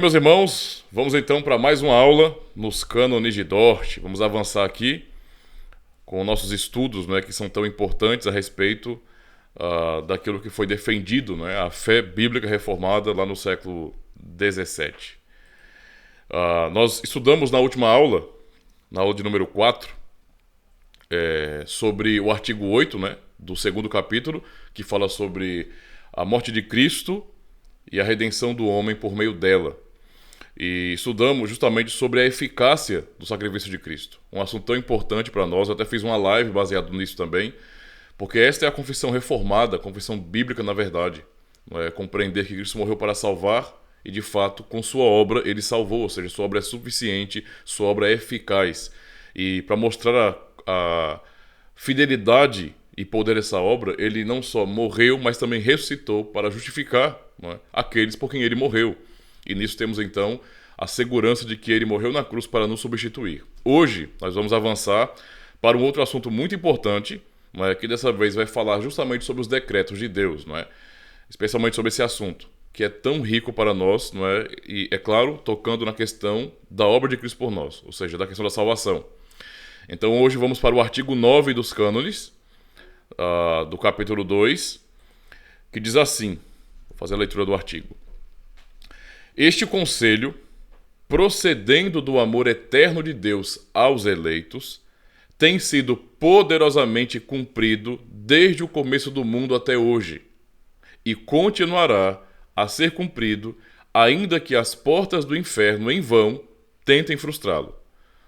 Meus irmãos, vamos então para mais uma aula nos cânones de Dort. Vamos avançar aqui com nossos estudos, que são tão importantes a respeito daquilo que foi defendido, a fé bíblica reformada lá no século XVII. Nós estudamos na última aula, na aula de número 4, sobre o artigo 8, do segundo capítulo, que fala sobre a morte de Cristo e a redenção do homem por meio dela. E estudamos justamente sobre a eficácia do sacrifício de Cristo. Um assunto tão importante para nós. Eu até fiz uma live baseada nisso também, porque esta é a confissão reformada, a confissão bíblica na verdade. Compreender que Cristo morreu para salvar e, de fato, com sua obra ele salvou. Ou seja, sua obra é suficiente, sua obra é eficaz. E para mostrar a fidelidade e poder dessa obra, ele não só morreu, mas também ressuscitou para justificar aqueles por quem ele morreu. E nisso temos então a segurança de que ele morreu na cruz para nos substituir. Hoje nós vamos avançar para um outro assunto muito importante, que dessa vez vai falar justamente sobre os decretos de Deus, especialmente sobre esse assunto, que é tão rico para nós, e é claro, tocando na questão da obra de Cristo por nós, ou seja, da questão da salvação. Então hoje vamos para o artigo 9 dos cânones, do capítulo 2, que diz assim, vou fazer a leitura do artigo. Este conselho, procedendo do amor eterno de Deus aos eleitos, tem sido poderosamente cumprido desde o começo do mundo até hoje, e continuará a ser cumprido, ainda que as portas do inferno em vão tentem frustrá-lo.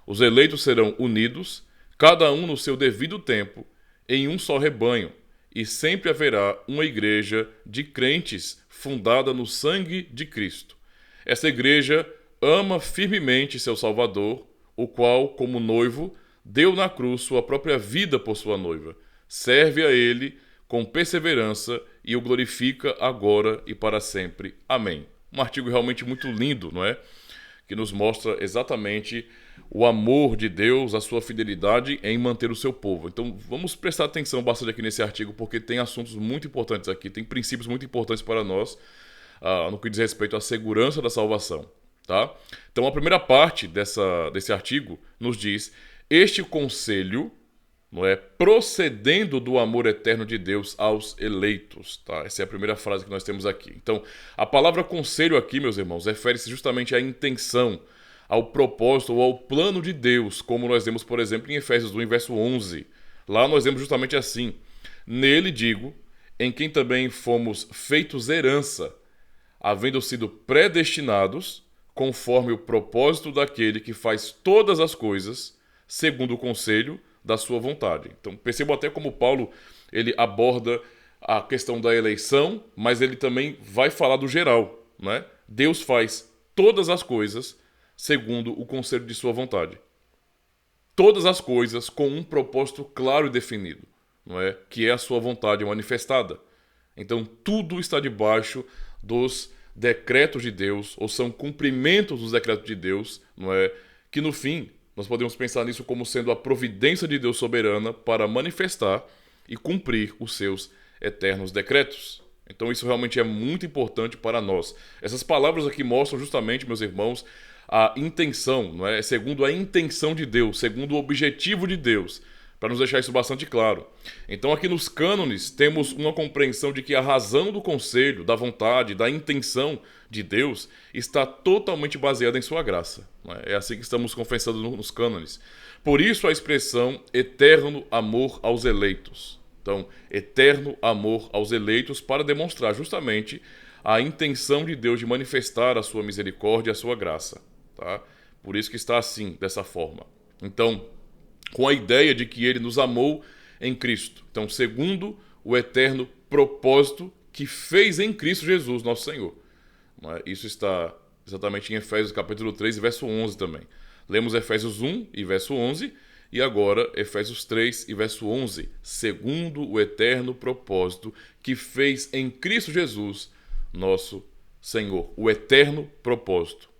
Os eleitos serão unidos, cada um no seu devido tempo, em um só rebanho, e sempre haverá uma igreja de crentes fundada no sangue de Cristo. Essa igreja ama firmemente seu Salvador, o qual, como noivo, deu na cruz sua própria vida por sua noiva. Serve a ele com perseverança e o glorifica agora e para sempre. Amém. Um artigo realmente muito lindo, que nos mostra exatamente o amor de Deus, a sua fidelidade em manter o seu povo. Então vamos prestar atenção bastante aqui nesse artigo, porque tem assuntos muito importantes aqui, tem princípios muito importantes para nós, no que diz respeito à segurança da salvação. Tá? Então a primeira parte desse artigo nos diz: este conselho, procedendo do amor eterno de Deus aos eleitos. Tá? Essa é a primeira frase que nós temos aqui. Então a palavra conselho aqui, meus irmãos, refere-se justamente à intenção, ao propósito ou ao plano de Deus, como nós vemos, por exemplo, em Efésios 1, verso 11. Lá nós vemos justamente assim: nele digo, em quem também fomos feitos herança, havendo sido predestinados, conforme o propósito daquele que faz todas as coisas, segundo o conselho da sua vontade. Então percebo até como Paulo ele aborda a questão da eleição, mas ele também vai falar do geral. Deus faz todas as coisas segundo o conselho de sua vontade. Todas as coisas com um propósito claro e definido, que é a sua vontade manifestada. Então tudo está debaixo dos decretos de Deus, ou são cumprimentos dos decretos de Deus, que no fim nós podemos pensar nisso como sendo a providência de Deus soberana para manifestar e cumprir os seus eternos decretos. Então isso realmente é muito importante para nós. Essas palavras aqui mostram justamente, meus irmãos, a intenção, segundo a intenção de Deus, segundo o objetivo de Deus, para nos deixar isso bastante claro. Então aqui nos cânones temos uma compreensão de que a razão do conselho, da vontade, da intenção de Deus está totalmente baseada em sua graça. É assim que estamos confessando nos cânones. Por isso a expressão eterno amor aos eleitos. Então, eterno amor aos eleitos para demonstrar justamente a intenção de Deus de manifestar a sua misericórdia e a sua graça. Tá? Por isso que está assim, dessa forma. Então, com a ideia de que ele nos amou em Cristo. Então, segundo o eterno propósito que fez em Cristo Jesus, nosso Senhor. Isso está exatamente em Efésios capítulo 3 e verso 11 também. Lemos Efésios 1 e verso 11 e agora Efésios 3 e verso 11. Segundo o eterno propósito que fez em Cristo Jesus, nosso Senhor. O eterno propósito.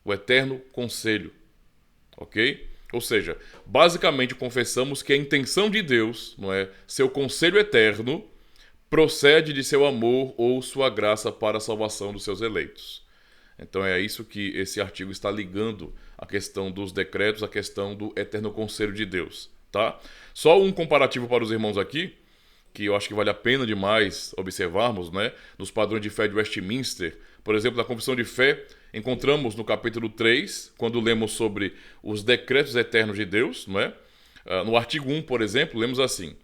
O eterno conselho. Ok? Ou seja, basicamente confessamos que a intenção de Deus, seu conselho eterno, procede de seu amor ou sua graça para a salvação dos seus eleitos. Então é isso que esse artigo está ligando, a questão dos decretos, a questão do eterno conselho de Deus, tá? Só um comparativo para os irmãos aqui, que eu acho que vale a pena demais observarmos, né? Nos padrões de fé de Westminster, por exemplo, na Confissão de Fé, encontramos no capítulo 3, quando lemos sobre os decretos eternos de Deus, não é? No artigo 1, por exemplo, lemos assim: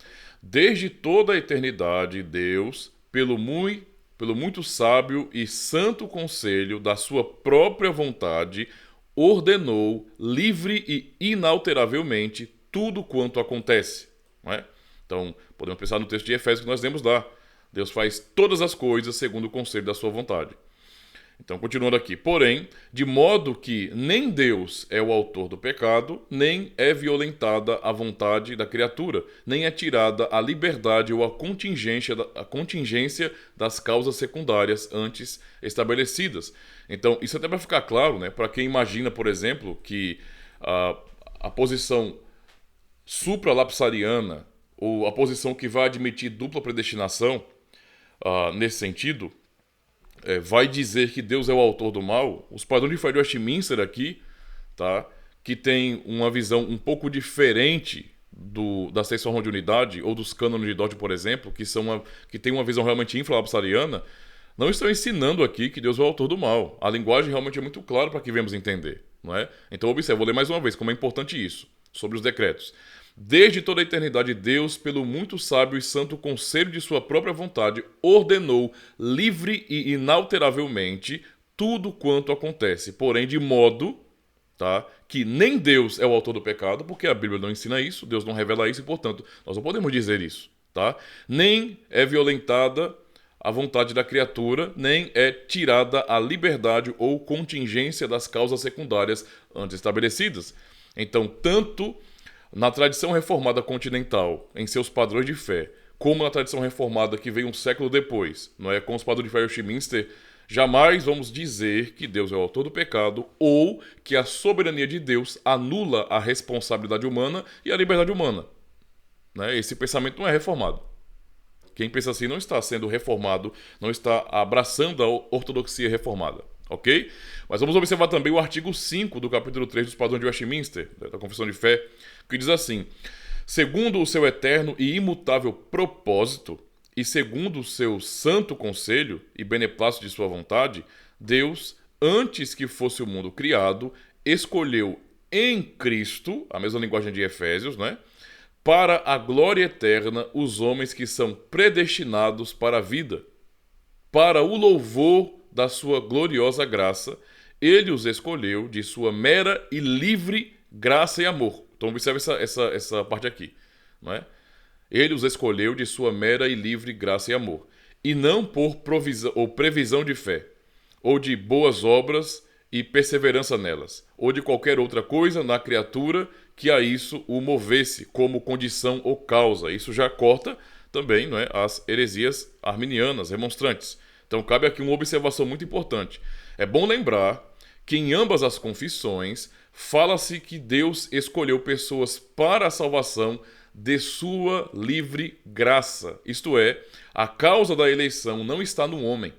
desde toda a eternidade, Deus, pelo muito sábio e santo conselho da sua própria vontade, ordenou livre e inalteravelmente tudo quanto acontece. Não é? Então, podemos pensar no texto de Efésios que nós lemos lá. Deus faz todas as coisas segundo o conselho da sua vontade. Então, continuando aqui. Porém, de modo que nem Deus é o autor do pecado, nem é violentada a vontade da criatura, nem é tirada a liberdade ou a contingência das causas secundárias antes estabelecidas. Então, isso até para ficar claro, né, para quem imagina, por exemplo, que a posição supralapsariana, ou a posição que vai admitir dupla predestinação, nesse sentido, vai dizer que Deus é o autor do mal. Os padrões de fé de Westminster aqui, tá, que tem uma visão um pouco diferente da sexta de unidade, ou dos cânones de Dort, por exemplo, que tem uma visão realmente infralapsariana, não estão ensinando aqui que Deus é o autor do mal. A linguagem realmente é muito clara para que venhamos entender, não é? Então observe, vou ler mais uma vez como é importante isso, sobre os decretos. Desde toda a eternidade, Deus, pelo muito sábio e santo conselho de sua própria vontade, ordenou livre e inalteravelmente tudo quanto acontece, porém de modo, tá, que nem Deus é o autor do pecado, porque a Bíblia não ensina isso, Deus não revela isso e, portanto, nós não podemos dizer isso, tá? Nem é violentada a vontade da criatura, nem é tirada a liberdade ou contingência das causas secundárias antes estabelecidas. Então, tanto na tradição reformada continental, em seus padrões de fé, como na tradição reformada que veio um século depois, não é, com os padrões de fé de Westminster, jamais vamos dizer que Deus é o autor do pecado ou que a soberania de Deus anula a responsabilidade humana e a liberdade humana. Né? Esse pensamento não é reformado. Quem pensa assim não está sendo reformado, não está abraçando a ortodoxia reformada. Ok? Mas vamos observar também o artigo 5 do capítulo 3 dos padrões de Westminster, da Confissão de Fé, que diz assim: segundo o seu eterno e imutável propósito, e segundo o seu santo conselho e beneplácito de sua vontade, Deus, antes que fosse o mundo criado, escolheu em Cristo, a mesma linguagem de Efésios, né, para a glória eterna os homens que são predestinados para a vida, para o louvor da sua gloriosa graça, ele os escolheu de sua mera e livre graça e amor. Então observe essa parte aqui, não é? Ele os escolheu de sua mera e livre graça e amor, e não por provisão ou previsão de fé, ou de boas obras e perseverança nelas, ou de qualquer outra coisa na criatura que a isso o movesse como condição ou causa. Isso já corta também, não é, as heresias arminianas, remonstrantes. Então cabe aqui uma observação muito importante. É bom lembrar que em ambas as confissões fala-se que Deus escolheu pessoas para a salvação de sua livre graça. Isto é, a causa da eleição não está no homem,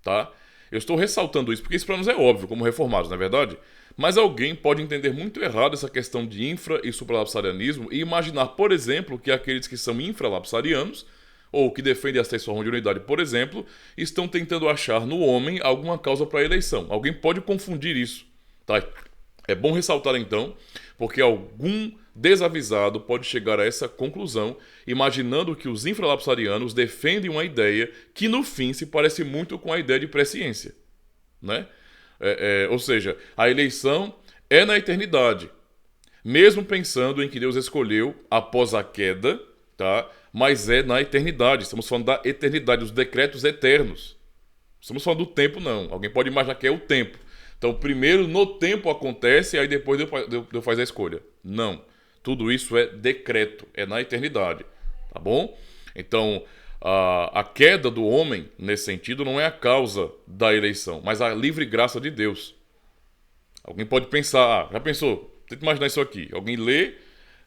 tá? Eu estou ressaltando isso porque isso para nós é óbvio, como reformados, não é verdade? Mas alguém pode entender muito errado essa questão de infra- e supralapsarianismo e imaginar, por exemplo, que aqueles que são infralapsarianos ou que defendem a transformação de unidade, por exemplo, estão tentando achar no homem alguma causa para a eleição. Alguém pode confundir isso, tá? É bom ressaltar então, porque algum desavisado pode chegar a essa conclusão, imaginando que os infralapsarianos defendem uma ideia que no fim se parece muito com a ideia de presciência, né? Ou seja, a eleição é na eternidade, mesmo pensando em que Deus escolheu após a queda, tá? Mas é na eternidade. Estamos falando da eternidade, dos decretos eternos. Estamos falando do tempo, não. Alguém pode imaginar que é o tempo. Então, primeiro no tempo acontece, aí depois Deus faz a escolha. Não. Tudo isso é decreto, é na eternidade. Tá bom? Então, a queda do homem, nesse sentido, não é a causa da eleição, mas a livre graça de Deus. Alguém pode pensar, já pensou? Tenta imaginar isso aqui. Alguém lê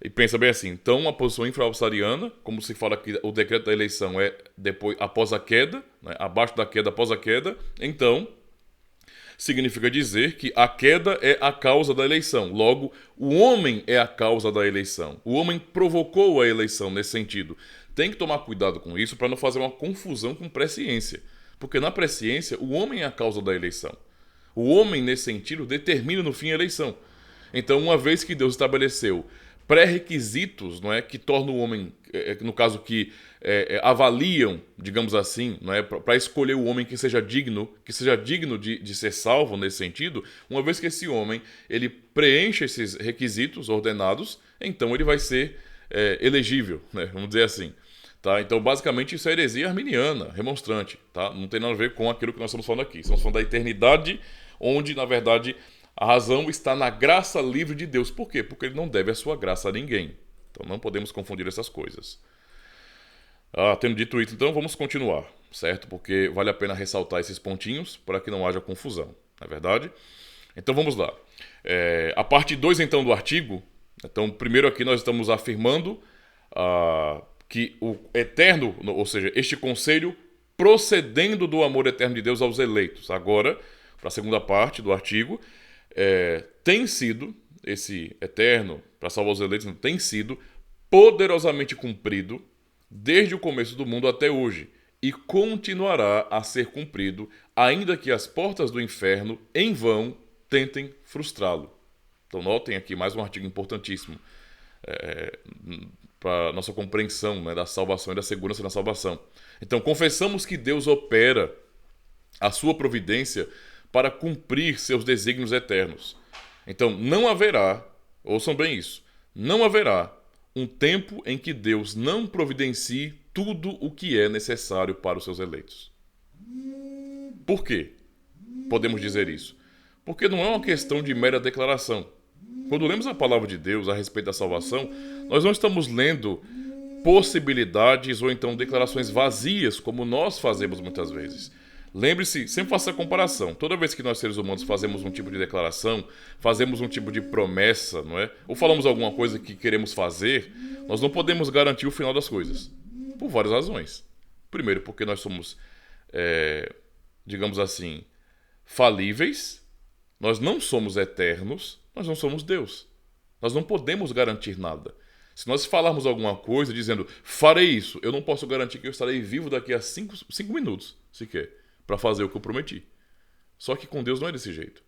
e pensa bem assim, então a posição infralapsariana, como se fala que o decreto da eleição é depois, após a queda, né, abaixo da queda, após a queda, então significa dizer que a queda é a causa da eleição. Logo, o homem é a causa da eleição. O homem provocou a eleição nesse sentido. Tem que tomar cuidado com isso para não fazer uma confusão com presciência. Porque na presciência, o homem é a causa da eleição. O homem, nesse sentido, determina no fim a eleição. Então, uma vez que Deus estabeleceu pré-requisitos, não é, que tornam o homem, no caso que avaliam, digamos assim, não é, para escolher o homem que seja digno de ser salvo nesse sentido, uma vez que esse homem ele preenche esses requisitos ordenados, então ele vai ser elegível, né, vamos dizer assim. Tá? Então, basicamente, isso é heresia arminiana, remonstrante. Tá? Não tem nada a ver com aquilo que nós estamos falando aqui. Estamos falando da eternidade, onde, na verdade, a razão está na graça livre de Deus. Por quê? Porque ele não deve a sua graça a ninguém. Então, não podemos confundir essas coisas. Tendo dito isso, então, vamos continuar, certo? Porque vale a pena ressaltar esses pontinhos para que não haja confusão, não é verdade? Então, vamos lá. A parte 2, então, do artigo. Então, primeiro aqui nós estamos afirmando que o eterno, ou seja, este conselho procedendo do amor eterno de Deus aos eleitos. Agora, para a segunda parte do artigo, tem sido, esse eterno, para salvar os eleitos, tem sido poderosamente cumprido desde o começo do mundo até hoje e continuará a ser cumprido, ainda que as portas do inferno, em vão, tentem frustrá-lo. Então notem aqui mais um artigo importantíssimo para nossa compreensão, né, da salvação e da segurança na salvação. Então confessamos que Deus opera a sua providência para cumprir seus desígnios eternos. Então não haverá, ouçam bem isso, não haverá um tempo em que Deus não providencie tudo o que é necessário para os seus eleitos. Por quê? Podemos dizer isso? Porque não é uma questão de mera declaração. Quando lemos a palavra de Deus a respeito da salvação, nós não estamos lendo possibilidades ou então declarações vazias, como nós fazemos muitas vezes. Lembre-se, sempre faça a comparação. Toda vez que nós seres humanos fazemos um tipo de declaração, fazemos um tipo de promessa, não é? Ou falamos alguma coisa que queremos fazer, nós não podemos garantir o final das coisas. Por várias razões. Primeiro, porque nós somos, digamos assim, falíveis. Nós não somos eternos, nós não somos Deus. Nós não podemos garantir nada. Se nós falarmos alguma coisa dizendo, farei isso, eu não posso garantir que eu estarei vivo daqui a 5 minutos, sequer, para fazer o que eu prometi. Só que com Deus não é desse jeito.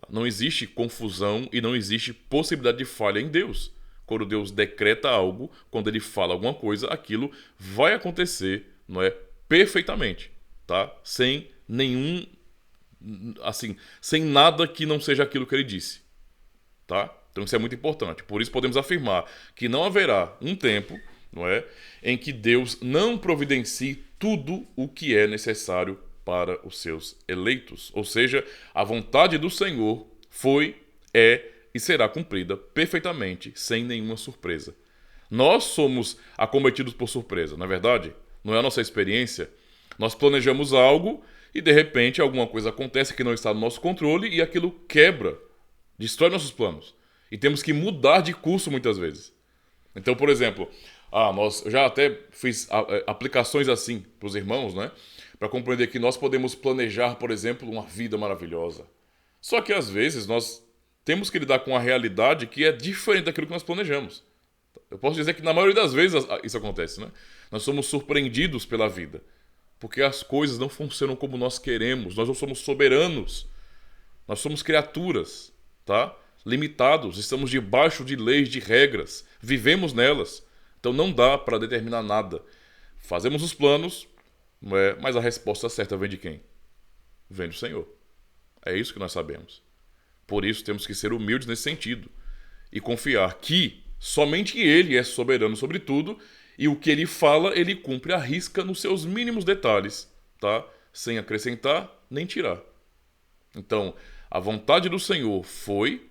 Não existe confusão e não existe possibilidade de falha em Deus. Quando Deus decreta algo, quando ele fala alguma coisa, aquilo vai acontecer, não é, perfeitamente, tá? Sem nenhum, assim, sem nada que não seja aquilo que ele disse, tá? Então isso é muito importante. Por isso podemos afirmar que não haverá um tempo, não é, em que Deus não providencie tudo o que é necessário para os seus eleitos. Ou seja, a vontade do Senhor foi, é e será cumprida perfeitamente, sem nenhuma surpresa. Nós somos acometidos por surpresa, não é verdade? Não é a nossa experiência? Nós planejamos algo e de repente alguma coisa acontece que não está no nosso controle e aquilo quebra, destrói nossos planos. E temos que mudar de curso muitas vezes. Então, por exemplo, eu já até fiz aplicações assim para os irmãos, né? Para compreender que nós podemos planejar, por exemplo, uma vida maravilhosa. Só que às vezes nós temos que lidar com a realidade que é diferente daquilo que nós planejamos. Eu posso dizer que na maioria das vezes isso acontece, né? Nós somos surpreendidos pela vida. Porque as coisas não funcionam como nós queremos. Nós não somos soberanos. Nós somos criaturas, tá? Limitados, estamos debaixo de leis, de regras, vivemos nelas. Então não dá para determinar nada. Fazemos os planos, mas a resposta certa vem de quem? Vem do Senhor. É isso que nós sabemos. Por isso temos que ser humildes nesse sentido e confiar que somente Ele é soberano sobre tudo e o que Ele fala, Ele cumpre à risca nos seus mínimos detalhes, tá? Sem acrescentar nem tirar. Então, a vontade do Senhor foi,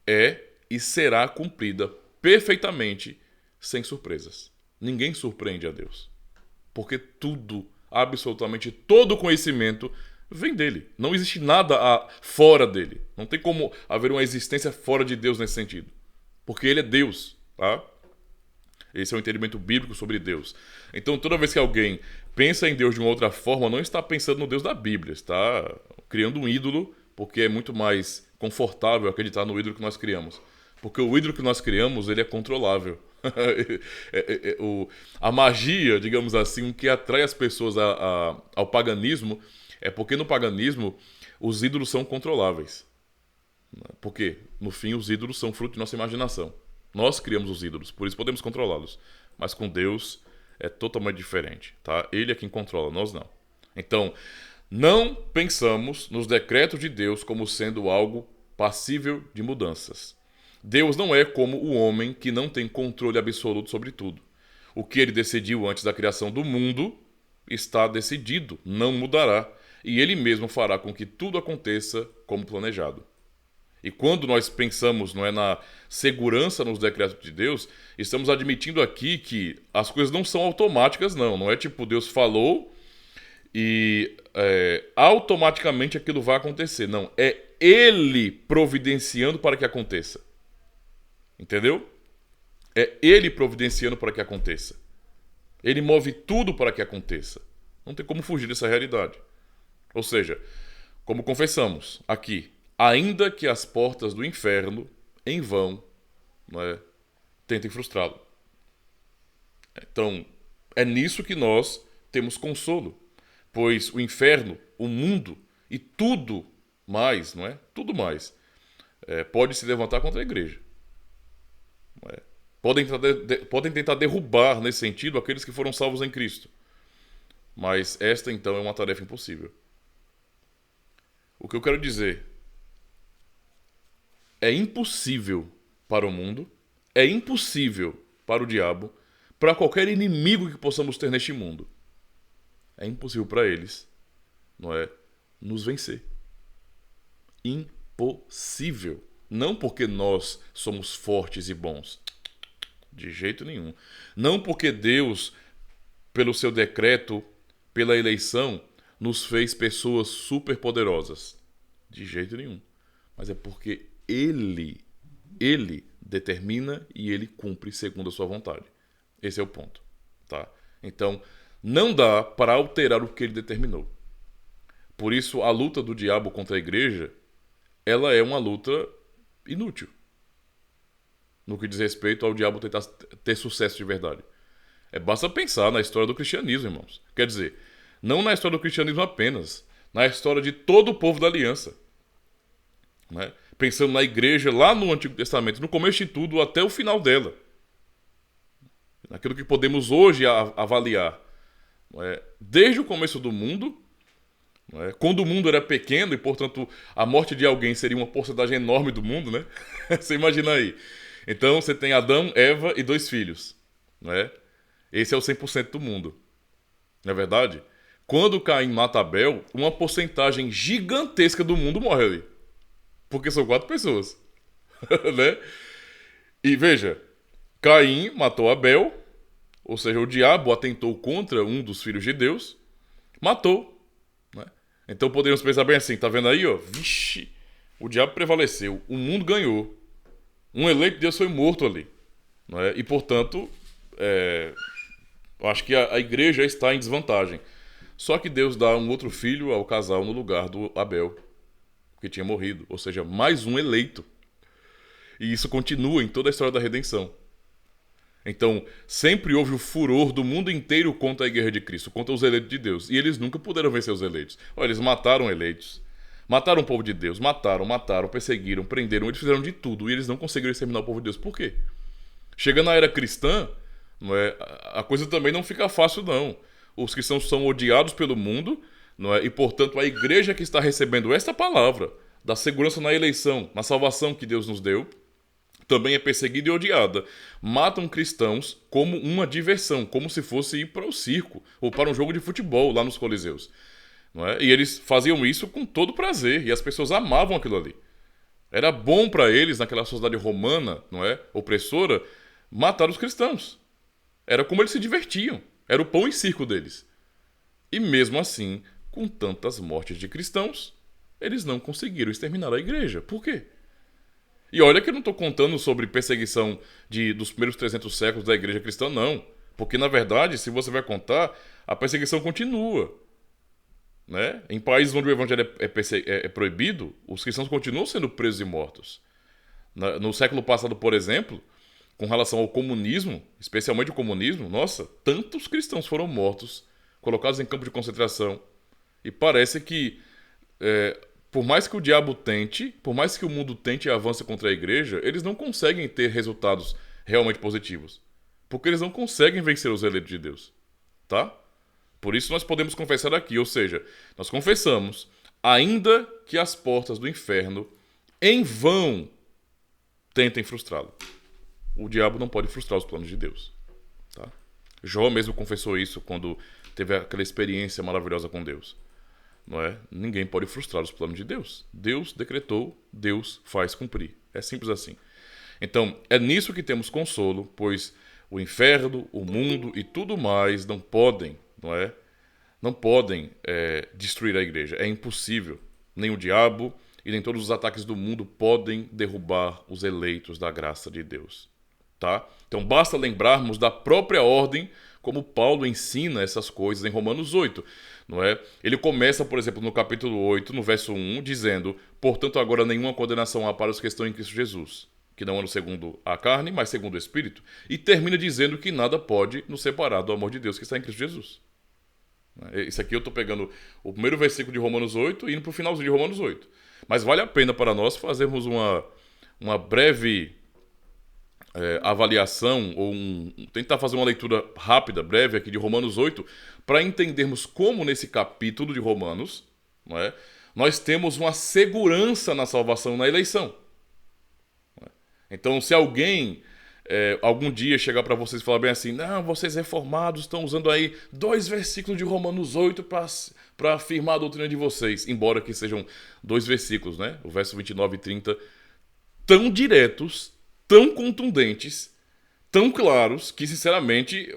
é e será cumprida perfeitamente, sem surpresas. Ninguém surpreende a Deus. Porque tudo, absolutamente todo conhecimento vem dele. Não existe nada fora dele. Não tem como haver uma existência fora de Deus nesse sentido. Porque ele é Deus, tá? Esse é o entendimento bíblico sobre Deus. Então, toda vez que alguém pensa em Deus de uma outra forma, não está pensando no Deus da Bíblia. Está criando um ídolo, porque é muito mais confortável acreditar no ídolo que nós criamos. Porque o ídolo que nós criamos, ele é controlável. A magia, digamos assim, o que atrai as pessoas ao paganismo é porque no paganismo os ídolos são controláveis. Porque, no fim, os ídolos são fruto de nossa imaginação. Nós criamos os ídolos, por isso podemos controlá-los. Mas com Deus é totalmente diferente, tá? Ele é quem controla, nós não. Então, não pensamos nos decretos de Deus como sendo algo passível de mudanças. Deus não é como o homem que não tem controle absoluto sobre tudo. O que ele decidiu antes da criação do mundo está decidido, não mudará. E ele mesmo fará com que tudo aconteça como planejado. E quando nós pensamos, não é, na segurança nos decretos de Deus, estamos admitindo aqui que as coisas não são automáticas, não. Não é tipo Deus falou e automaticamente aquilo vai acontecer. Não, é Ele providenciando para que aconteça. Entendeu? É Ele providenciando para que aconteça. Ele move tudo para que aconteça. Não tem como fugir dessa realidade. Ou seja, como confessamos aqui, ainda que as portas do inferno, em vão, não é, tentem frustrá-lo. Então, é nisso que nós temos consolo. Pois o inferno, o mundo e tudo mais, não é? Tudo mais, pode se levantar contra a igreja. Não é? Podem tentar derrubar, nesse sentido, aqueles que foram salvos em Cristo. Mas esta, então, é uma tarefa impossível. O que eu quero dizer é impossível para o mundo, é impossível para o diabo, para qualquer inimigo que possamos ter neste mundo. É impossível para eles, não é, nos vencer. Impossível. Não porque nós somos fortes e bons. De jeito nenhum. Não porque Deus, pelo seu decreto, pela eleição, nos fez pessoas superpoderosas. De jeito nenhum. Mas é porque Ele determina e Ele cumpre segundo a sua vontade. Esse é o ponto. Tá? Então, não dá para alterar o que Ele determinou. Por isso, a luta do diabo contra a igreja, ela é uma luta inútil. No que diz respeito ao diabo tentar ter sucesso de verdade. Basta pensar na história do cristianismo, irmãos. Quer dizer, não na história do cristianismo apenas, na história de todo o povo da aliança. Né? Pensando na igreja lá no Antigo Testamento, no começo de tudo até o final dela. Naquilo que podemos hoje avaliar. Desde o começo do mundo, quando o mundo era pequeno e, portanto, a morte de alguém seria uma porcentagem enorme do mundo, né? Você imagina aí. Então, você tem Adão, Eva e 2 filhos. Esse é o 100% do mundo. Não é verdade? Quando Caim mata Abel, uma porcentagem gigantesca do mundo morre ali. Porque são 4 pessoas. Né? E veja, Caim matou Abel, ou seja, o diabo atentou contra um dos filhos de Deus, matou. Né? Então poderíamos pensar bem assim, tá vendo aí, ó? Vixe, o diabo prevaleceu, o mundo ganhou. Um eleito de Deus foi morto ali. Né? E, portanto, acho que a igreja está em desvantagem. Só que Deus dá um outro filho ao casal no lugar do Abel, que tinha morrido. Ou seja, mais um eleito. E isso continua em toda a história da redenção. Então, sempre houve o furor do mundo inteiro contra a igreja de Cristo, contra os eleitos de Deus. E eles nunca puderam vencer os eleitos. Olha, eles mataram eleitos. Mataram o povo de Deus. Mataram, perseguiram, prenderam. Eles fizeram de tudo. E eles não conseguiram exterminar o povo de Deus. Por quê? Chegando na era cristã, a coisa também não fica fácil, não. Os cristãos são odiados pelo mundo, e, portanto, a igreja que está recebendo esta palavra da segurança na eleição, na salvação que Deus nos deu, também é perseguida e odiada. Matam cristãos como uma diversão, como se fosse ir para o circo ou para um jogo de futebol lá nos Coliseus. E eles faziam isso com todo prazer, e as pessoas amavam aquilo ali. Era bom para eles, naquela sociedade romana, opressora, matar os cristãos. Era como eles se divertiam. Era o pão e circo deles. E mesmo assim, com tantas mortes de cristãos, eles não conseguiram exterminar a igreja. Por quê? E olha que eu não estou contando sobre perseguição dos primeiros 300 séculos da igreja cristã, não. Porque, na verdade, se você vai contar, a perseguição continua. né? Em países onde o evangelho é proibido, os cristãos continuam sendo presos e mortos. No século passado, por exemplo, com relação ao comunismo, especialmente o comunismo, nossa, tantos cristãos foram mortos, colocados em campo de concentração. E parece que, por mais que o diabo tente, por mais que o mundo tente e avance contra a igreja, eles não conseguem ter resultados realmente positivos. Porque eles não conseguem vencer os eleitos de Deus. Tá? Por isso nós podemos confessar aqui, ou seja, nós confessamos, ainda que as portas do inferno em vão tentem frustrá-lo. O diabo não pode frustrar os planos de Deus. Tá? Jó mesmo confessou isso quando teve aquela experiência maravilhosa com Deus. Não é? Ninguém pode frustrar os planos de Deus. Deus decretou, Deus faz cumprir. É simples assim. Então, é nisso que temos consolo, pois o inferno, o mundo e tudo mais não podem, não é? Não podem destruir a igreja. É impossível. Nem o diabo e nem todos os ataques do mundo podem derrubar os eleitos da graça de Deus. Tá? Então basta lembrarmos da própria ordem como Paulo ensina essas coisas em Romanos 8. Não é? Ele começa, por exemplo, no capítulo 8, no verso 1, dizendo: portanto, agora nenhuma condenação há para os que estão em Cristo Jesus, que não andam segundo a carne, mas segundo o Espírito. E termina dizendo que nada pode nos separar do amor de Deus que está em Cristo Jesus. Isso aqui eu estou pegando o primeiro versículo de Romanos 8 e indo para o finalzinho de Romanos 8. Mas vale a pena para nós fazermos uma breve avaliação, ou tentar fazer uma leitura rápida, breve aqui de Romanos 8, para entendermos como nesse capítulo de Romanos, não é, nós temos uma segurança na salvação, na eleição. Não é? Então, se alguém algum dia chegar para vocês e falar bem assim: não, vocês reformados estão usando aí 2 versículos de Romanos 8 para afirmar a doutrina de vocês, embora que sejam 2 versículos, né? O verso 29 e 30, tão diretos, tão contundentes, tão claros, que sinceramente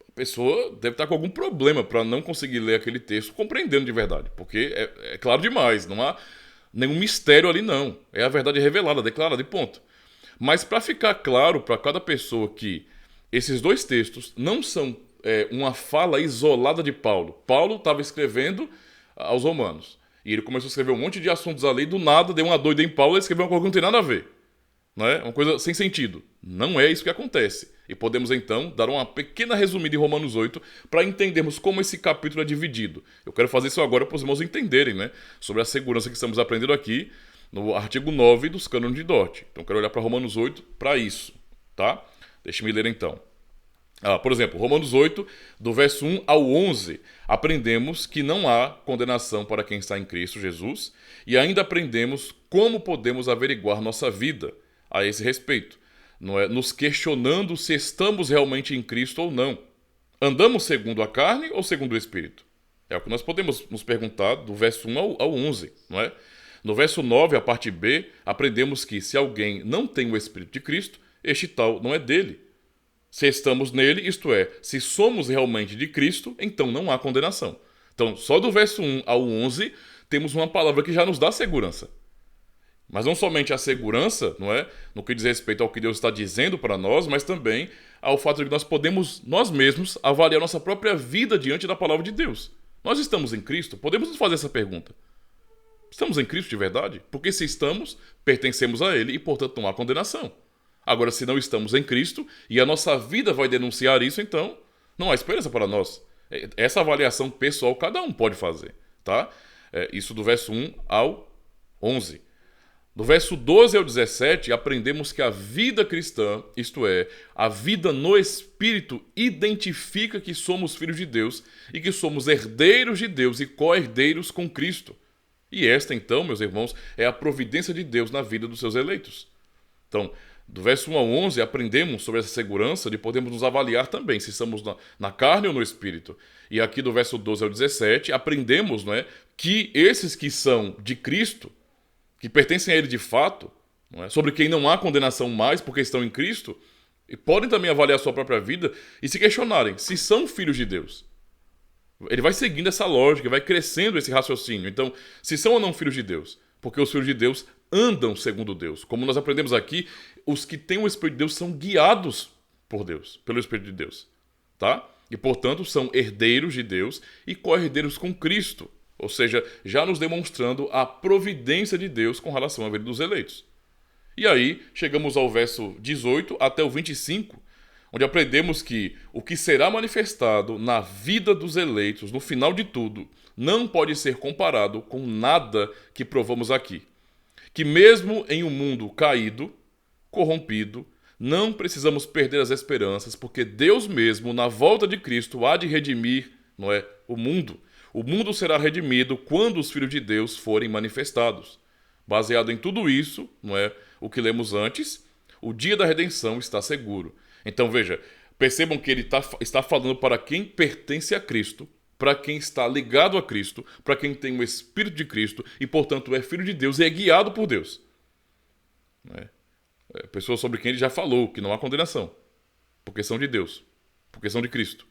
a pessoa deve estar com algum problema para não conseguir ler aquele texto compreendendo de verdade, porque é claro demais, não há nenhum mistério ali não, é a verdade revelada, declarada e ponto. Mas para ficar claro para cada pessoa que esses 2 textos não são uma fala isolada de Paulo. Paulo estava escrevendo aos romanos e ele começou a escrever um monte de assuntos ali, do nada deu uma doida em Paulo e escreveu uma coisa que não tem nada a ver. Não é? Uma coisa sem sentido. Não é isso que acontece. E podemos então dar uma pequena resumida em Romanos 8 para entendermos como esse capítulo é dividido. Eu quero fazer isso agora para os irmãos entenderem, né, sobre a segurança que estamos aprendendo aqui no artigo 9 dos cânones de Dort. Então eu quero olhar para Romanos 8 para isso. Tá? Deixe-me ler então. Por exemplo, Romanos 8, do verso 1 ao 11, aprendemos que não há condenação para quem está em Cristo Jesus e ainda aprendemos como podemos averiguar nossa vida a esse respeito, não é? Nos questionando se estamos realmente em Cristo ou não. Andamos segundo a carne ou segundo o Espírito? É o que nós podemos nos perguntar do verso 1 ao 11, não é? No verso 9, a parte B, aprendemos que se alguém não tem o Espírito de Cristo, este tal não é dele. Se estamos nele, isto é, se somos realmente de Cristo, então não há condenação. Então, só do verso 1 ao 11, temos uma palavra que já nos dá segurança. Mas não somente a segurança, não é, no que diz respeito ao que Deus está dizendo para nós, mas também ao fato de que nós podemos, nós mesmos, avaliar nossa própria vida diante da palavra de Deus. Nós estamos em Cristo? Podemos nos fazer essa pergunta. Estamos em Cristo de verdade? Porque se estamos, pertencemos a Ele e, portanto, não há condenação. Agora, se não estamos em Cristo e a nossa vida vai denunciar isso, então não há esperança para nós. Essa avaliação pessoal cada um pode fazer, tá? Isso do verso 1 ao 11. Do verso 12 ao 17, aprendemos que a vida cristã, isto é, a vida no Espírito, identifica que somos filhos de Deus e que somos herdeiros de Deus e co-herdeiros com Cristo. E esta, então, meus irmãos, é a providência de Deus na vida dos seus eleitos. Então, do verso 1 ao 11, aprendemos sobre essa segurança de podermos nos avaliar também, se estamos na carne ou no Espírito. E aqui do verso 12 ao 17, aprendemos, não é, que esses que são de Cristo, que pertencem a Ele de fato, não é, sobre quem não há condenação mais porque estão em Cristo, e podem também avaliar a sua própria vida e se questionarem se são filhos de Deus. Ele vai seguindo essa lógica, vai crescendo esse raciocínio. Então, se são ou não filhos de Deus? Porque os filhos de Deus andam segundo Deus. Como nós aprendemos aqui, os que têm o Espírito de Deus são guiados por Deus, pelo Espírito de Deus. Tá? E, portanto, são herdeiros de Deus e co-herdeiros com Cristo. Ou seja, já nos demonstrando a providência de Deus com relação à vida dos eleitos. E aí, chegamos ao verso 18 até o 25, onde aprendemos que o que será manifestado na vida dos eleitos, no final de tudo, não pode ser comparado com nada que provamos aqui. Que mesmo em um mundo caído, corrompido, não precisamos perder as esperanças, porque Deus mesmo, na volta de Cristo, há de redimir, não é, o mundo. O mundo será redimido quando os filhos de Deus forem manifestados. Baseado em tudo isso, não é, o que lemos antes, o dia da redenção está seguro. Então veja, percebam que ele está falando para quem pertence a Cristo, para quem está ligado a Cristo, para quem tem o Espírito de Cristo e, portanto, é filho de Deus e é guiado por Deus. Pessoas sobre quem ele já falou que não há condenação, porque são de Deus, porque são de Cristo.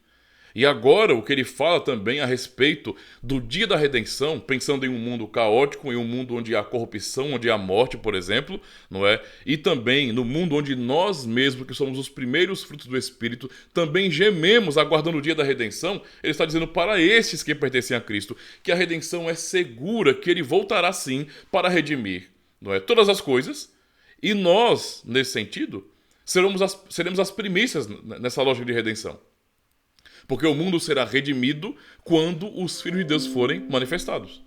E agora o que ele fala também a respeito do dia da redenção, pensando em um mundo caótico, em um mundo onde há corrupção, onde há morte, por exemplo, não é? E também no mundo onde nós mesmos, que somos os primeiros frutos do Espírito, também gememos aguardando o dia da redenção. Ele está dizendo para estes que pertencem a Cristo que a redenção é segura, que ele voltará sim para redimir, não é, todas as coisas. E nós, nesse sentido, seremos as primícias nessa lógica de redenção. Porque o mundo será redimido quando os filhos de Deus forem manifestados.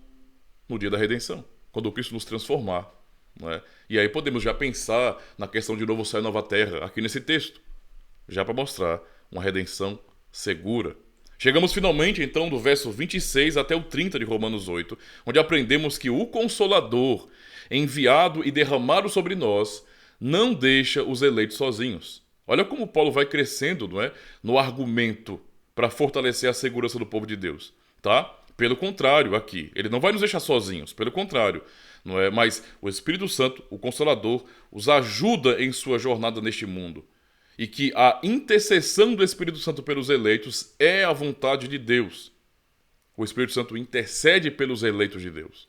No dia da redenção. Quando o Cristo nos transformar. Não é? E aí podemos já pensar na questão de novo céu e nova terra, aqui nesse texto. Já para mostrar uma redenção segura. Chegamos finalmente, então, do verso 26 até o 30 de Romanos 8, onde aprendemos que o Consolador, enviado e derramado sobre nós, não deixa os eleitos sozinhos. Olha como Paulo vai crescendo, não é, no argumento para fortalecer a segurança do povo de Deus, tá? Pelo contrário, aqui, ele não vai nos deixar sozinhos, pelo contrário, não é? Mas o Espírito Santo, o Consolador, os ajuda em sua jornada neste mundo. E que a intercessão do Espírito Santo pelos eleitos é a vontade de Deus. O Espírito Santo intercede pelos eleitos de Deus.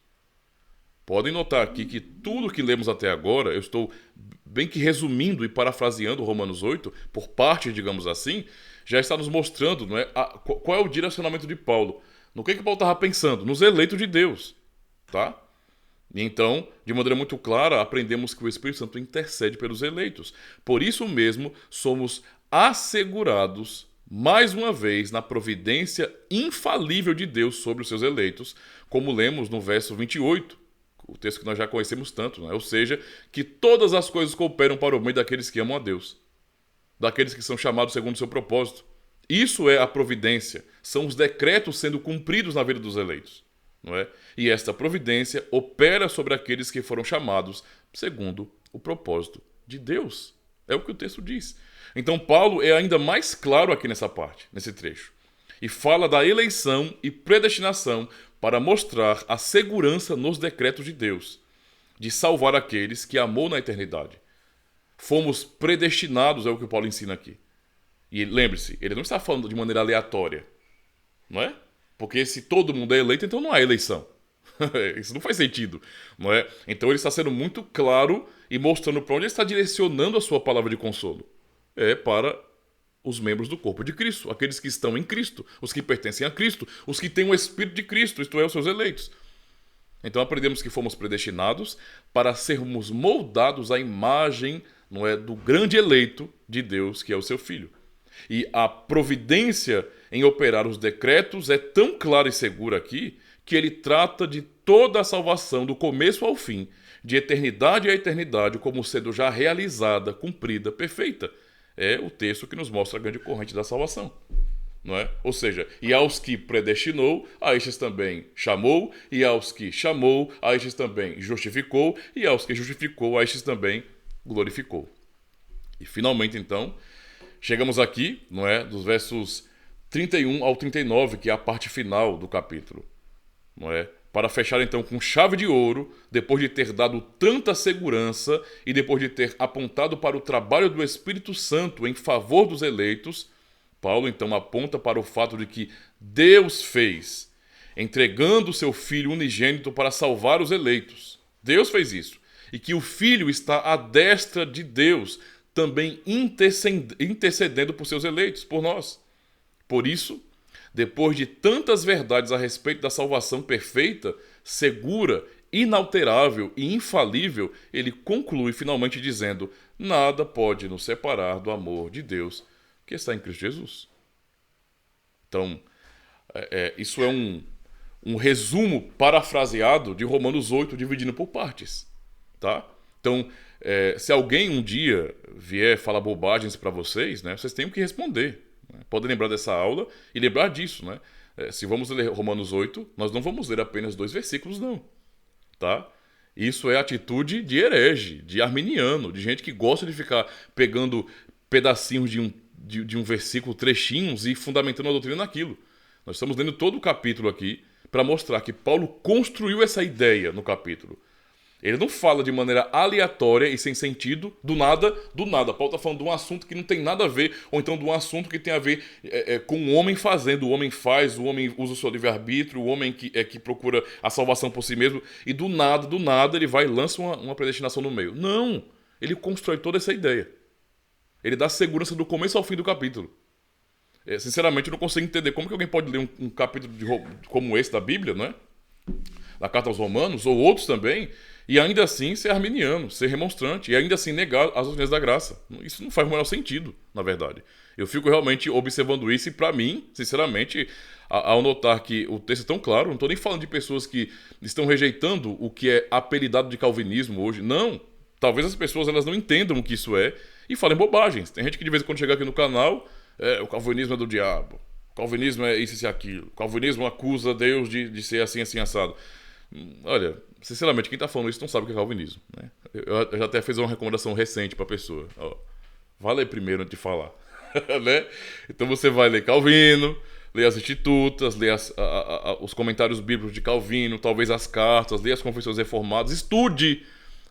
Podem notar aqui que tudo que lemos até agora, eu estou bem que resumindo e parafraseando Romanos 8, por parte, digamos assim, já está nos mostrando, não é, qual é o direcionamento de Paulo. No que Paulo estava pensando? Nos eleitos de Deus. Tá? E então, de maneira muito clara, aprendemos que o Espírito Santo intercede pelos eleitos. Por isso mesmo, somos assegurados, mais uma vez, na providência infalível de Deus sobre os seus eleitos, como lemos no verso 28, o texto que nós já conhecemos tanto, né? Ou seja, que todas as coisas cooperam para o bem daqueles que amam a Deus, daqueles que são chamados segundo o seu propósito. Isso é a providência, são os decretos sendo cumpridos na vida dos eleitos. Não é? E esta providência opera sobre aqueles que foram chamados segundo o propósito de Deus. É o que o texto diz. Então Paulo é ainda mais claro aqui nessa parte, nesse trecho. E fala da eleição e predestinação para mostrar a segurança nos decretos de Deus, de salvar aqueles que amou na eternidade. Fomos predestinados, é o que Paulo ensina aqui. E lembre-se, ele não está falando de maneira aleatória, não é? Porque se todo mundo é eleito, então não há eleição. Isso não faz sentido, não é? Então ele está sendo muito claro e mostrando para onde ele está direcionando a sua palavra de consolo. É para os membros do corpo de Cristo, aqueles que estão em Cristo, os que pertencem a Cristo, os que têm o Espírito de Cristo, isto é, os seus eleitos. Então aprendemos que fomos predestinados para sermos moldados à imagem, não é, do grande eleito de Deus, que é o seu Filho. E a providência em operar os decretos é tão clara e segura aqui que ele trata de toda a salvação, do começo ao fim, de eternidade a eternidade, como sendo já realizada, cumprida, perfeita. É o texto que nos mostra a grande corrente da salvação. Não é? Ou seja, e aos que predestinou, a estes também chamou, e aos que chamou, a estes também justificou, e aos que justificou, a estes também glorificou. E finalmente, então, chegamos aqui, não é, dos versos 31 ao 39, que é a parte final do capítulo, não é? Para fechar então com chave de ouro, depois de ter dado tanta segurança e depois de ter apontado para o trabalho do Espírito Santo em favor dos eleitos, Paulo então aponta para o fato de que Deus fez, entregando o seu Filho unigênito para salvar os eleitos. Deus fez isso. E que o Filho está à destra de Deus, também intercedendo por seus eleitos, por nós. Por isso, depois de tantas verdades a respeito da salvação perfeita, segura, inalterável e infalível, ele conclui finalmente dizendo: nada pode nos separar do amor de Deus que está em Cristo Jesus. Então, isso é um resumo parafraseado de Romanos 8, dividindo por partes. Tá? Então, se alguém um dia vier falar bobagens para vocês, né, vocês têm que responder. Né? Podem lembrar dessa aula e lembrar disso. Né? Se vamos ler Romanos 8, nós não vamos ler apenas 2 versículos, não. Tá? Isso é atitude de herege, de arminiano, de gente que gosta de ficar pegando pedacinhos de um versículo, trechinhos, e fundamentando a doutrina naquilo. Nós estamos lendo todo o capítulo aqui para mostrar que Paulo construiu essa ideia no capítulo. Ele não fala de maneira aleatória e sem sentido, do nada. Paulo está falando de um assunto que não tem nada a ver, ou então de um assunto que tem a ver com o homem fazendo. O homem faz, o homem usa o seu livre-arbítrio, o homem que procura a salvação por si mesmo, e do nada ele vai e lança uma predestinação no meio. Não! Ele constrói toda essa ideia. Ele dá segurança do começo ao fim do capítulo. Sinceramente, eu não consigo entender como que alguém pode ler um capítulo como esse da Bíblia, não é? Da Carta aos Romanos, ou outros também, e ainda assim ser arminiano, ser remonstrante, e ainda assim negar as doutrinas da graça. Isso não faz o menor sentido, na verdade. Eu fico realmente observando isso, e para mim, sinceramente, ao notar que o texto é tão claro, não estou nem falando de pessoas que estão rejeitando o que é apelidado de calvinismo hoje. Não! Talvez as pessoas elas não entendam o que isso é e falem bobagens. Tem gente que de vez em quando chega aqui no canal, o calvinismo é do diabo, o calvinismo é isso e aquilo, o calvinismo acusa Deus de ser assim, assim, assado. Olha, sinceramente, quem está falando isso não sabe o que é calvinismo. Né? Eu já até fiz uma recomendação recente para a pessoa. Ó, vai ler primeiro antes de falar. Né? Então você vai ler Calvino, ler as Institutas, ler os comentários bíblicos de Calvino, talvez as cartas, ler as confissões reformadas, estude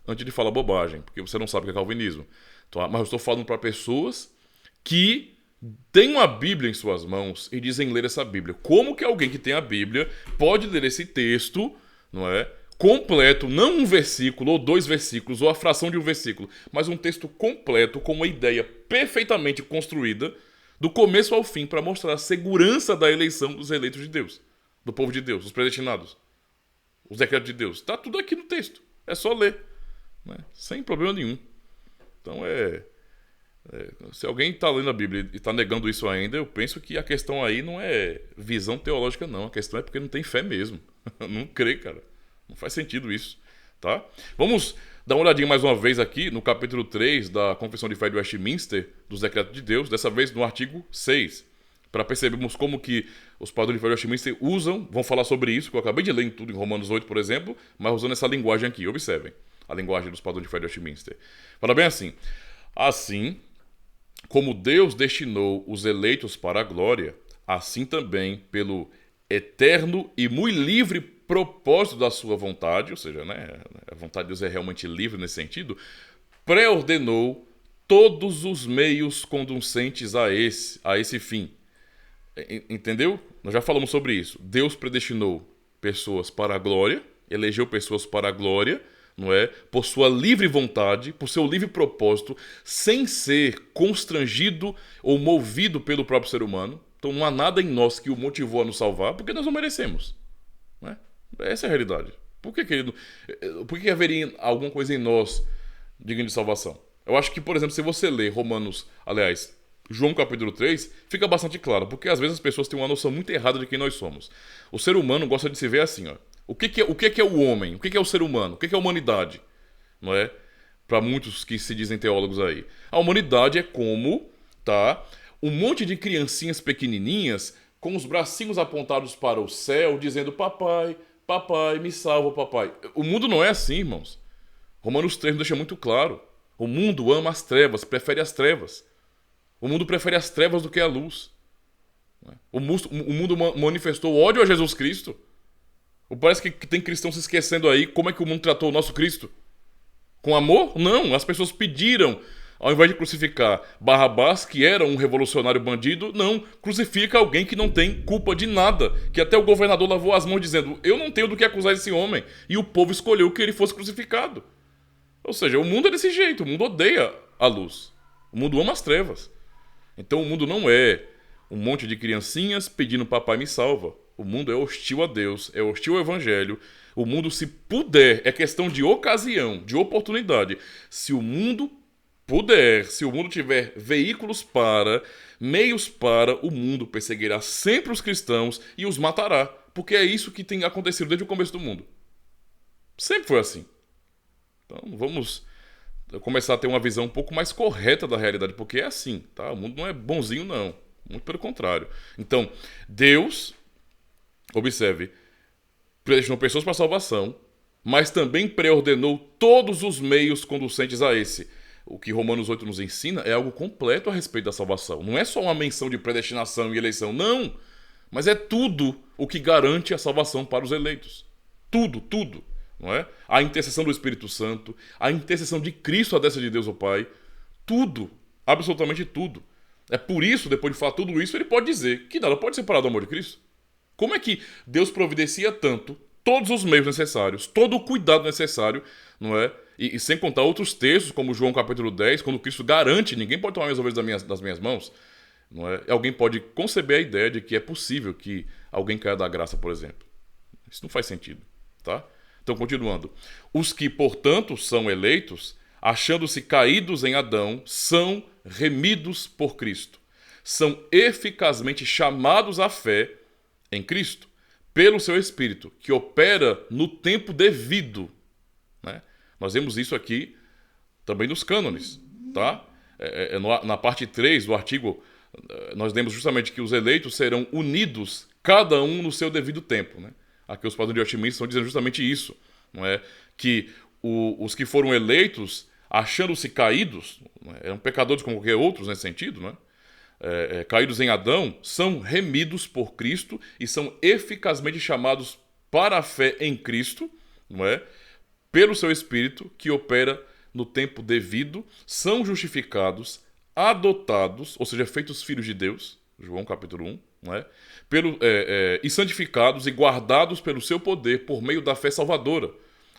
antes de falar bobagem, porque você não sabe o que é calvinismo. Então, mas eu estou falando para pessoas que têm uma Bíblia em suas mãos e dizem ler essa Bíblia. Como que alguém que tem a Bíblia pode ler esse texto, não é, completo, não um versículo ou 2 versículos ou a fração de um versículo, mas um texto completo com uma ideia perfeitamente construída do começo ao fim para mostrar a segurança da eleição dos eleitos de Deus, do povo de Deus, os predestinados, os decretos de Deus. Está tudo aqui no texto. É só ler, né? Sem problema nenhum. Então se alguém está lendo a Bíblia e está negando isso ainda, eu penso que a questão aí não é visão teológica, não. A questão é porque não tem fé mesmo. Não crê, cara. Não faz sentido isso, tá? Vamos dar uma olhadinha mais uma vez aqui no capítulo 3 da Confissão de Fé de Westminster, dos Decretos de Deus, dessa vez no artigo 6, para percebermos como que os padrões de fé de Westminster vão falar sobre isso, que eu acabei de ler em tudo em Romanos 8, por exemplo, mas usando essa linguagem aqui. Observem a linguagem dos padrões de fé de Westminster. Fala bem assim: assim como Deus destinou os eleitos para a glória, assim também, pelo eterno e muito livre propósito da sua vontade, ou seja, né, a vontade de Deus é realmente livre nesse sentido, pré-ordenou todos os meios conducentes a esse fim. Entendeu? Nós já falamos sobre isso. Deus predestinou pessoas para a glória, elegeu pessoas para a glória, não é? Por sua livre vontade, por seu livre propósito, sem ser constrangido ou movido pelo próprio ser humano. Então não há nada em nós que o motivou a nos salvar, porque nós não merecemos. Não é? Essa é a realidade. Por que haveria alguma coisa em nós digna de salvação? Eu acho que, por exemplo, se você ler João capítulo 3, fica bastante claro, porque às vezes as pessoas têm uma noção muito errada de quem nós somos. O ser humano gosta de se ver assim, ó. O que é o homem? O que é o ser humano? O que é a humanidade? Não é? Para muitos que se dizem teólogos aí. A humanidade é como, tá? Um monte de criancinhas pequenininhas com os bracinhos apontados para o céu, dizendo: papai, papai, me salva, papai. O mundo não é assim, irmãos. Romanos 3 deixa muito claro. O mundo ama as trevas, prefere as trevas. O mundo prefere as trevas do que a luz. O mundo manifestou ódio a Jesus Cristo. Parece que tem cristão se esquecendo aí como é que o mundo tratou o nosso Cristo. Com amor? Não, as pessoas pediram, ao invés de crucificar Barrabás, que era um revolucionário bandido, não, crucifica alguém que não tem culpa de nada, que até o governador lavou as mãos dizendo: eu não tenho do que acusar esse homem, e o povo escolheu que ele fosse crucificado. Ou seja, o mundo é desse jeito, o mundo odeia a luz, o mundo ama as trevas. Então o mundo não é Um monte de criancinhas pedindo papai me salva. O mundo é hostil a Deus, é hostil ao evangelho. O mundo, se puder, é questão de ocasião, de oportunidade. Se o mundo puder, se o mundo tiver veículos para, meios para, o mundo perseguirá sempre os cristãos e os matará. Porque é isso que tem acontecido desde o começo do mundo. Sempre foi assim. Então vamos começar a ter uma visão um pouco mais correta da realidade, porque é assim, tá? O mundo não é bonzinho, não. Muito pelo contrário. Então, Deus, observe, predestinou pessoas para a salvação, mas também preordenou todos os meios conducentes a esse. O que Romanos 8 nos ensina é algo completo a respeito da salvação. Não é só uma menção de predestinação e eleição, não. Mas é tudo o que garante a salvação para os eleitos. Tudo, tudo. Não é? A intercessão do Espírito Santo, a intercessão de Cristo à destra de Deus o Pai. Tudo, absolutamente tudo. É por isso, depois de falar tudo isso, ele pode dizer que nada pode separar do amor de Cristo. Como é que Deus providencia tanto, todos os meios necessários, todo o cuidado necessário, não é? E sem contar outros textos, como João capítulo 10, quando Cristo garante, ninguém pode tomar minhas ovelhas das minhas mãos, não é? Alguém pode conceber a ideia de que é possível que alguém caia da graça, por exemplo. Isso não faz sentido, tá? Então, continuando. Os que, portanto, são eleitos, achando-se caídos em Adão, são remidos por Cristo. São eficazmente chamados à fé em Cristo, pelo seu Espírito, que opera no tempo devido. Né? Nós vemos isso aqui também nos cânones. Tá? Na parte 3 do artigo, nós lemos justamente que os eleitos serão unidos, cada um no seu devido tempo. Né? Aqui os padrões de otimismo estão dizendo justamente isso. Não é? Que os que foram eleitos, achando-se caídos, não é? Eram pecadores como qualquer outros nesse sentido, não é? Caídos em Adão, são remidos por Cristo e são eficazmente chamados para a fé em Cristo, não é? Pelo seu Espírito, que opera no tempo devido, são justificados, adotados, ou seja, feitos filhos de Deus, João capítulo 1, não é? E santificados e guardados pelo seu poder por meio da fé salvadora.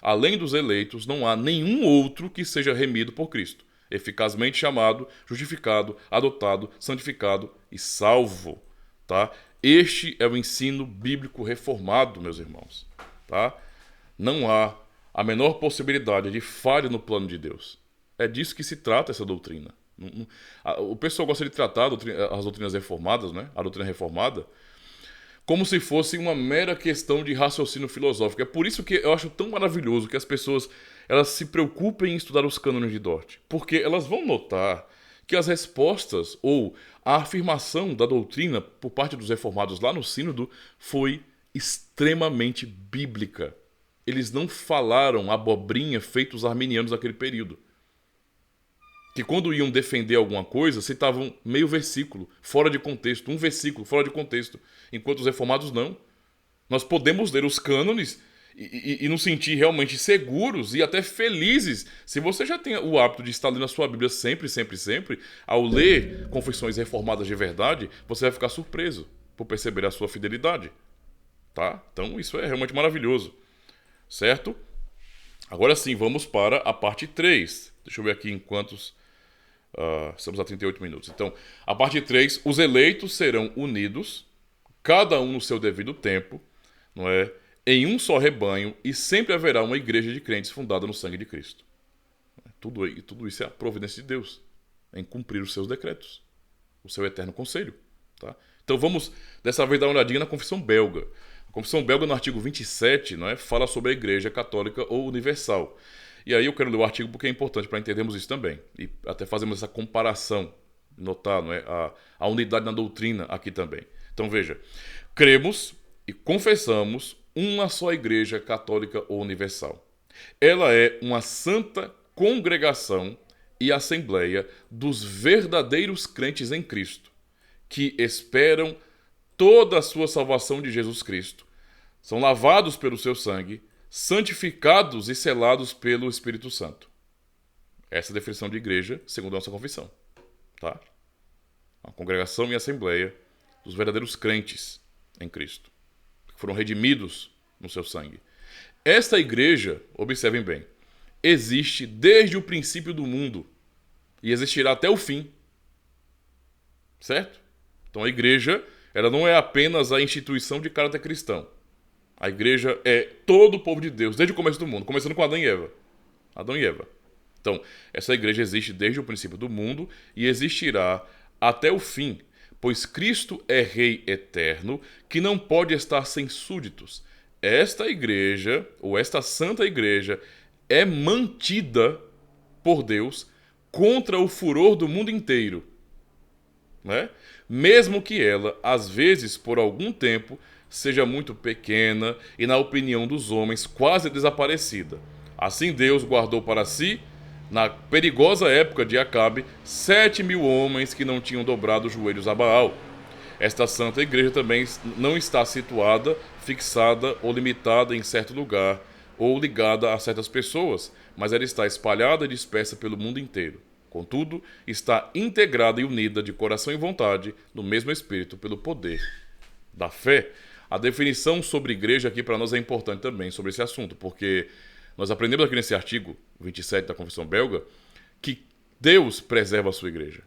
Além dos eleitos, não há nenhum outro que seja remido por Cristo. Eficazmente chamado, justificado, adotado, santificado e salvo. Tá? Este é o ensino bíblico reformado, meus irmãos. Tá? Não há a menor possibilidade de falha no plano de Deus. É disso que se trata essa doutrina. O pessoal gosta de tratar as doutrinas reformadas, né? A doutrina reformada, como se fosse uma mera questão de raciocínio filosófico. É por isso que eu acho tão maravilhoso que as pessoas elas se preocupem em estudar os cânones de Dort. Porque elas vão notar que as respostas ou a afirmação da doutrina por parte dos reformados lá no Sínodo foi extremamente bíblica. Eles não falaram abobrinha feito os arminianos naquele período. Que quando iam defender alguma coisa, citavam meio versículo, fora de contexto, um versículo fora de contexto, enquanto os reformados não. Nós podemos ler os cânones e nos sentir realmente seguros e até felizes. Se você já tem o hábito de estar lendo a sua Bíblia sempre, sempre, sempre, ao ler confissões reformadas de verdade, você vai ficar surpreso por perceber a sua fidelidade. Tá? Então isso é realmente maravilhoso. Certo? Agora sim, vamos para a parte 3. Deixa eu ver aqui em quantos... estamos a 38 minutos. Então, a parte 3, os eleitos serão unidos, cada um no seu devido tempo, não é? Em um só rebanho, e sempre haverá uma igreja de crentes fundada no sangue de Cristo. Tudo isso é a providência de Deus, em cumprir os seus decretos, o seu eterno conselho. Tá? Então vamos, dessa vez, dar uma olhadinha na Confissão Belga. A Confissão Belga, no artigo 27, não é? Fala sobre a Igreja Católica ou Universal. E aí eu quero ler o artigo porque é importante para entendermos isso também. E até fazemos essa comparação, notar, não é? a unidade na doutrina aqui também. Então veja, cremos e confessamos uma só Igreja Católica ou Universal. Ela é uma santa congregação e assembleia dos verdadeiros crentes em Cristo, que esperam toda a sua salvação de Jesus Cristo, são lavados pelo seu sangue, santificados e selados pelo Espírito Santo. Essa é a definição de igreja, segundo a nossa confissão. Tá? Uma congregação e assembleia dos verdadeiros crentes em Cristo, que foram redimidos no seu sangue. Esta igreja, observem bem, existe desde o princípio do mundo e existirá até o fim. Certo? Então a igreja, ela não é apenas a instituição de caráter cristão. A igreja é todo o povo de Deus, desde o começo do mundo, começando com Adão e Eva. Adão e Eva. Então, essa igreja existe desde o princípio do mundo e existirá até o fim, pois Cristo é Rei eterno, que não pode estar sem súditos. Esta igreja, ou esta santa igreja, é mantida por Deus contra o furor do mundo inteiro, né? Mesmo que ela, às vezes, por algum tempo, seja muito pequena e, na opinião dos homens, quase desaparecida. Assim Deus guardou para si, na perigosa época de Acabe, 7.000 homens que não tinham dobrado os joelhos a Baal. Esta santa igreja também não está situada, fixada ou limitada em certo lugar ou ligada a certas pessoas, mas ela está espalhada e dispersa pelo mundo inteiro. Contudo, está integrada e unida de coração e vontade no mesmo Espírito pelo poder da fé. A definição sobre igreja aqui para nós é importante também sobre esse assunto, porque nós aprendemos aqui nesse artigo 27 da Confissão Belga que Deus preserva a sua igreja.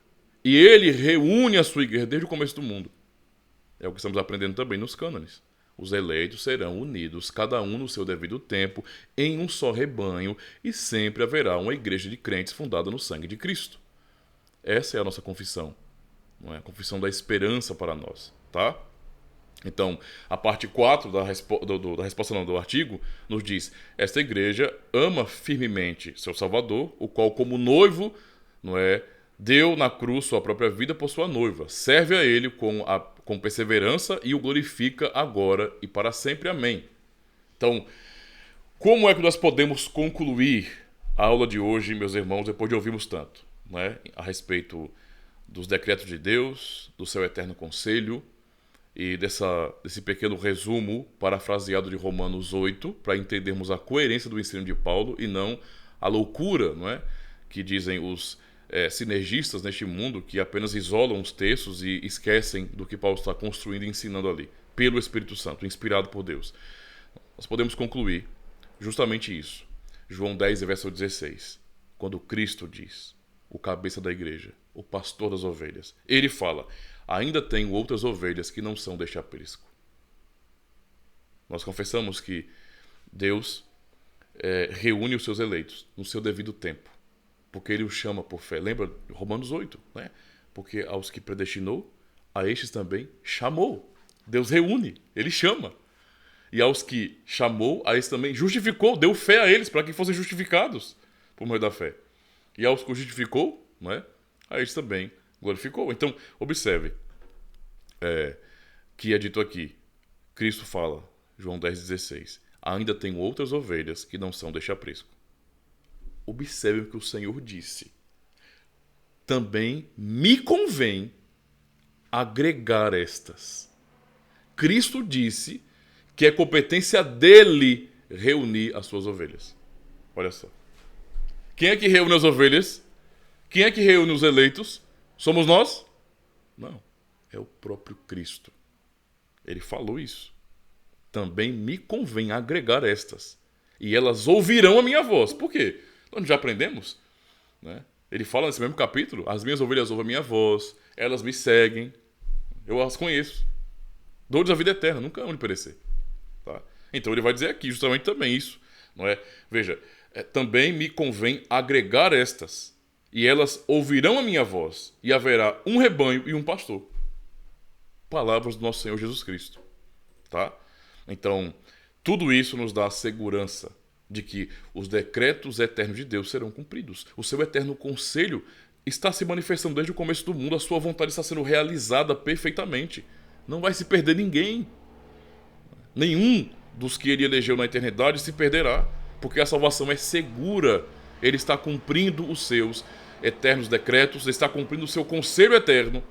E Ele reúne a sua igreja desde o começo do mundo. É o que estamos aprendendo também nos cânones. Os eleitos serão unidos, cada um no seu devido tempo, em um só rebanho, e sempre haverá uma igreja de crentes fundada no sangue de Cristo. Essa é a nossa confissão, não é? A confissão da esperança para nós, tá? Então, a parte 4 da resposta do artigo nos diz: esta igreja ama firmemente seu Salvador, o qual, como noivo, não é, deu na cruz sua própria vida por sua noiva, serve a ele com perseverança e o glorifica agora e para sempre. Amém. Então, como é que nós podemos concluir a aula de hoje, meus irmãos, depois de ouvirmos tanto, né, a respeito dos decretos de Deus, do seu eterno conselho, e desse pequeno resumo parafraseado de Romanos 8, para entendermos a coerência do ensino de Paulo e não a loucura, não é, que dizem os sinergistas neste mundo, que apenas isolam os textos e esquecem do que Paulo está construindo e ensinando ali, pelo Espírito Santo, inspirado por Deus. Nós podemos concluir justamente isso. João 10, verso 16, quando Cristo diz, o cabeça da igreja, o pastor das ovelhas, ele fala: ainda tenho outras ovelhas que não são deste aprisco. Nós confessamos que Deus reúne os seus eleitos no seu devido tempo, porque ele os chama por fé. Lembra Romanos 8, né? Porque aos que predestinou, a estes também chamou. Deus reúne, ele chama. E aos que chamou, a estes também justificou, deu fé a eles para que fossem justificados por meio da fé. E aos que justificou, né, a estes também glorificou. Então, observe que é dito aqui. Cristo fala, João 10,16, ainda tenho outras ovelhas que não são deste aprisco. Observe o que o Senhor disse. Também me convém agregar estas. Cristo disse que é competência dele reunir as suas ovelhas. Olha só. Quem é que reúne as ovelhas? Quem é que reúne os eleitos? Somos nós? Não. É o próprio Cristo. Ele falou isso. Também me convém agregar estas. E elas ouvirão a minha voz. Por quê? Nós já aprendemos, né? Ele fala nesse mesmo capítulo: as minhas ovelhas ouvem a minha voz, elas me seguem, eu as conheço. Dou-lhes a vida eterna, nunca hão de perecer. Tá? Então ele vai dizer aqui justamente também isso, não é? Veja, também me convém agregar estas, e elas ouvirão a minha voz, e haverá um rebanho e um pastor. Palavras do nosso Senhor Jesus Cristo. Tá? Então, tudo isso nos dá a segurança de que os decretos eternos de Deus serão cumpridos. O seu eterno conselho está se manifestando desde o começo do mundo, a sua vontade está sendo realizada perfeitamente. Não vai se perder ninguém. Nenhum dos que ele elegeu na eternidade se perderá, porque a salvação é segura. Ele está cumprindo os seus eternos decretos, está cumprindo o seu conselho eterno,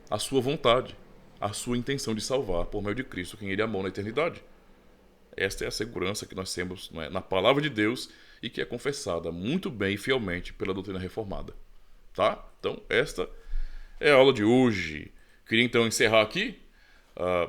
a sua vontade, a sua intenção de salvar por meio de Cristo, quem ele amou na eternidade. Esta é a segurança que nós temos, não é, na palavra de Deus e que é confessada muito bem e fielmente pela doutrina reformada. Tá? Então, esta é a aula de hoje. Queria então encerrar aqui.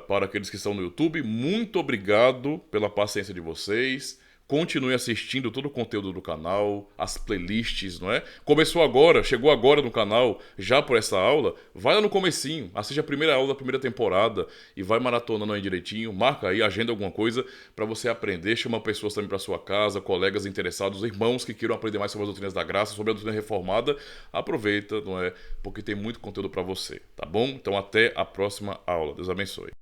Para aqueles que estão no YouTube, muito obrigado pela paciência de vocês. Continue assistindo todo o conteúdo do canal, as playlists, não é? Começou agora, chegou agora no canal, já por essa aula, vai lá no comecinho, assiste a primeira aula da primeira temporada e vai maratonando aí direitinho, marca aí, agenda alguma coisa para você aprender, chama pessoas também para sua casa, colegas interessados, irmãos que queiram aprender mais sobre as doutrinas da graça, sobre a doutrina reformada, aproveita, não é? Porque tem muito conteúdo para você, tá bom? Então até a próxima aula. Deus abençoe.